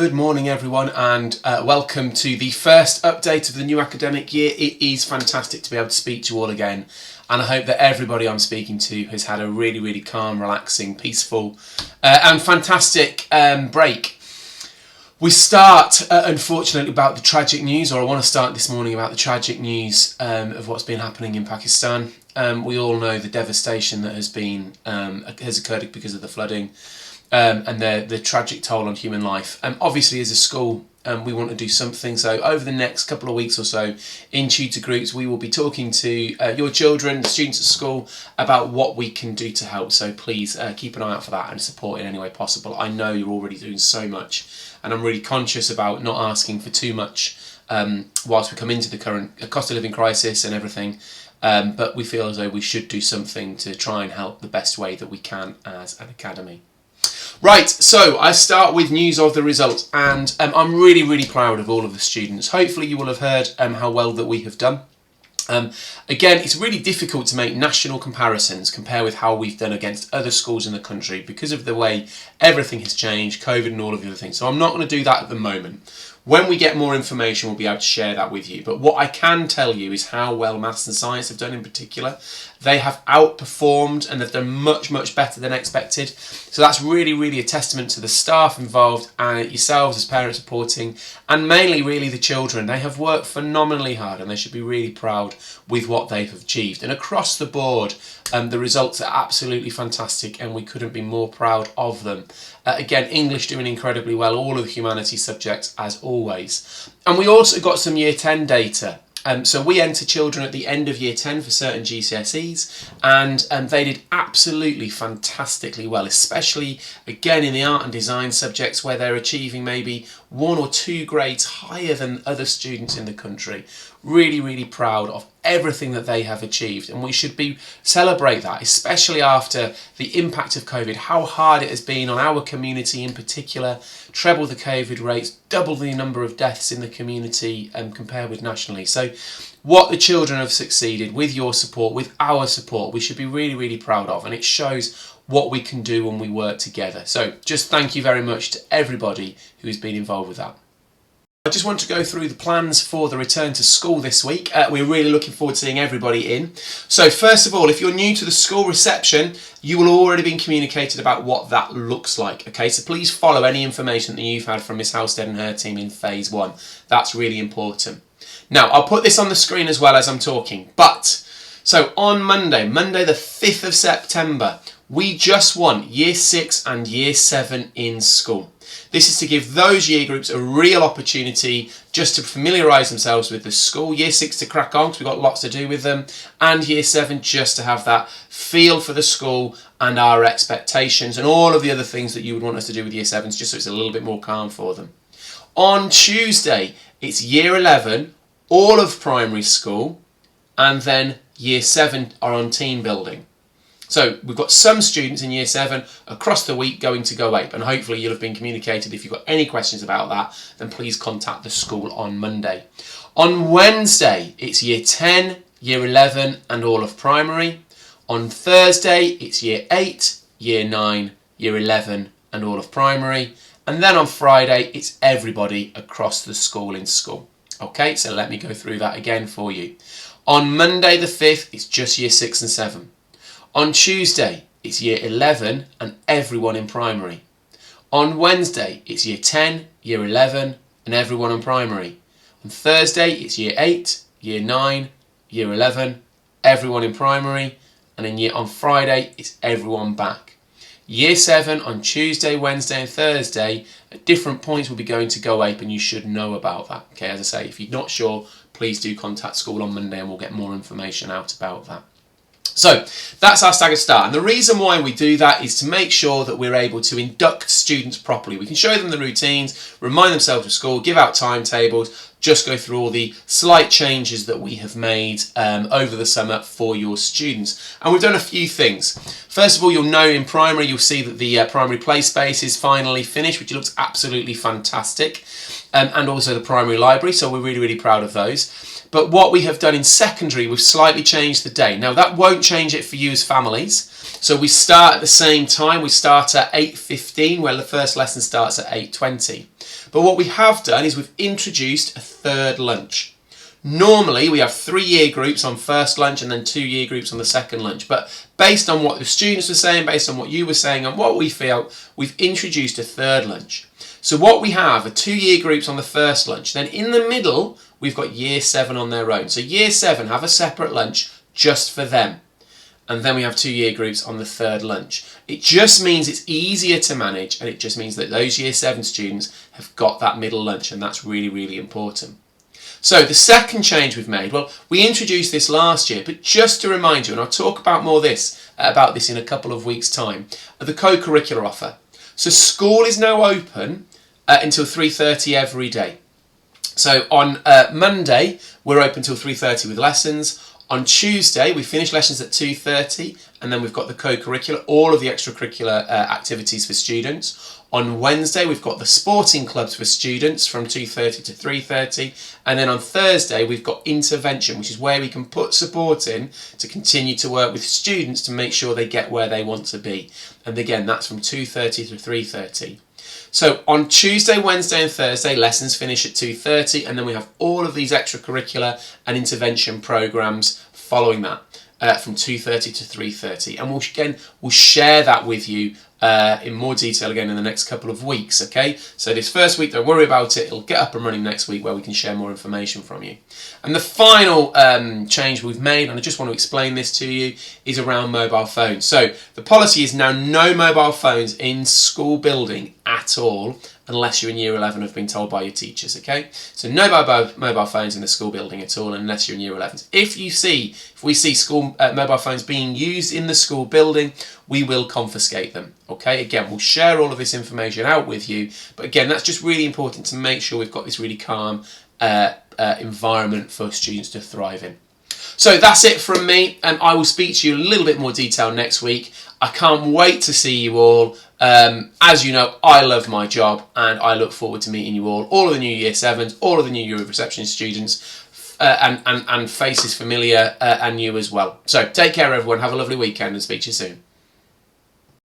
Good morning everyone, and welcome to the first update of the new academic year. It is fantastic to be able to speak to you all again, and I hope that everybody I'm speaking to has had a really calm, relaxing, peaceful and fantastic break. We start unfortunately about the tragic news, or I want to start this morning about the tragic news of what's been happening in Pakistan. We all know the devastation that has occurred because of the flooding. And the tragic toll on human life. Obviously, as a school, we want to do something. So over the next couple of weeks or so, in tutor groups, we will be talking to your children, the students at school, about what we can do to help. So please keep an eye out for that and support in any way possible. I know you're already doing so much, and I'm really conscious about not asking for too much whilst we come into the current cost of living crisis and everything. But we feel as though we should do something to try and help the best way that we can as an academy. Right, so I start with news of the results, and I'm really proud of all of the students. Hopefully you will have heard how well that we have done. Again, it's really difficult to make national comparisons, compare with how we've done against other schools in the country because of the way everything has changed, COVID and all of the other things. So I'm not going to do that at the moment. When we get more information, we'll be able to share that with you. But what I can tell you is how well maths and science have done in particular. They have outperformed and they've done much better than expected. So that's really a testament to the staff involved and yourselves as parents supporting, and mainly really the children. They have worked phenomenally hard and they should be really proud with what they've achieved. And across the board, the results are absolutely fantastic and we couldn't be more proud of them. Again, English doing incredibly well, all of the humanities subjects as always. And we also got some Year 10 data. So we enter children at the end of Year 10 for certain GCSEs, and they did absolutely fantastically well, especially again in the art and design subjects where they're achieving maybe 1 or 2 grades higher than other students in the country. Really proud of everything that they have achieved, and we should celebrate that, especially after the impact of COVID, how hard it has been on our community in particular. Treble the COVID rates, double the number of deaths in the community compared with nationally. So what the children have succeeded with your support, with our support, we should be really proud of, and it shows what we can do when we work together. So just thank you very much to everybody who has been involved with that. I just want to go through the plans for the return to school this week. We're really looking forward to seeing everybody in. So first of all, if you're new to the school reception, you will already been communicated about what that looks like. Okay, so please follow any information that you've had from Miss Halstead and her team in phase 1. That's really important. Now, I'll put this on the screen as well as I'm talking. So on Monday the 5th of September, we just won Year 6 and Year 7 in school. This is to give those year groups a real opportunity just to familiarise themselves with the school. Year 6 to crack on because we've got lots to do with them, and Year 7 just to have that feel for the school and our expectations and all of the other things that you would want us to do with Year 7s, just so it's a little bit more calm for them. On Tuesday, it's Year 11, all of primary school, and then Year 7 are on team building. So we've got some students in Year 7 across the week going to Go Ape, and hopefully you'll have been communicated. If you've got any questions about that, then please contact the school on Monday. On Wednesday, it's Year 10, Year 11 and all of primary. On Thursday, it's Year 8, Year 9, Year 11 and all of primary. And then on Friday, it's everybody across the school in school. Okay, so let me go through that again for you. On Monday the 5th, it's just Year 6 and 7. On Tuesday, it's Year 11 and everyone in primary. On Wednesday, it's Year 10, Year 11 and everyone in primary. On Thursday, it's Year 8, Year 9, Year 11, everyone in primary. And on Friday, it's everyone back. Year 7 on Tuesday, Wednesday and Thursday, at different points will be going to Go Ape, and you should know about that. Okay, as I say, if you're not sure, please do contact school on Monday and we'll get more information out about that. So that's our staggered start, and the reason why we do that is to make sure that we're able to induct students properly. We can show them the routines, remind themselves of school, give out timetables, just go through all the slight changes that we have made over the summer for your students. And we've done a few things. First of all, you'll know in primary, you'll see that the primary play space is finally finished, which looks absolutely fantastic, and also the primary library, so we're really proud of those. But what we have done in secondary, we've slightly changed the day. Now that won't change it for you as families, So we start at the same time. We start at 8:15, where the first lesson starts at 8:20. But what we have done is we've introduced a third lunch. Normally we have 3 year groups on first lunch and then 2 year groups on the second lunch. But based on what the students were saying, based on what you were saying and what we feel, we've introduced a third lunch. So what we have are 2 year groups on the first lunch. Then in the middle, we've got year 7 on their own. So year 7 have a separate lunch just for them. And then we have 2 year groups on the third lunch. It just means it's easier to manage, and it just means that those year 7 students have got that middle lunch, and that's really, really important. So the second change we've made, well, we introduced this last year, but just to remind you, and I'll talk about about this in a couple of weeks' time, the co-curricular offer. So school is now open until 3:30 every day. So on Monday, we're open till 3:30 with lessons. On Tuesday, we finish lessons at 2:30, and then we've got the co-curricular, all of the extracurricular activities for students. On Wednesday, we've got the sporting clubs for students from 2:30 to 3:30. And then on Thursday, we've got intervention, which is where we can put support in to continue to work with students to make sure they get where they want to be. And again, that's from 2:30 to 3:30. So on Tuesday, Wednesday and Thursday, lessons finish at 2:30, and then we have all of these extracurricular and intervention programs following that from 2:30 to 3:30. And we'll share that with you in more detail again in the next couple of weeks, okay? So this first week, don't worry about it. It'll get up and running next week where we can share more information from you. And the final change we've made, and I just want to explain this to you, is around mobile phones. So the policy is now no mobile phones in school building at all, unless you're in year 11 have been told by your teachers, okay? So no mobile phones in the school building at all unless you're in year 11. If we see school mobile phones being used in the school building, we will confiscate them, okay? Again, we'll share all of this information out with you, but again, that's just really important to make sure we've got this really calm environment for students to thrive in. So that's it from me, and I will speak to you in a little bit more detail next week. I can't wait to see you all. As you know, I love my job, and I look forward to meeting you all of the new year 7s, all of the new year of reception students, and faces familiar and new as well. So take care everyone, have a lovely weekend, and speak to you soon.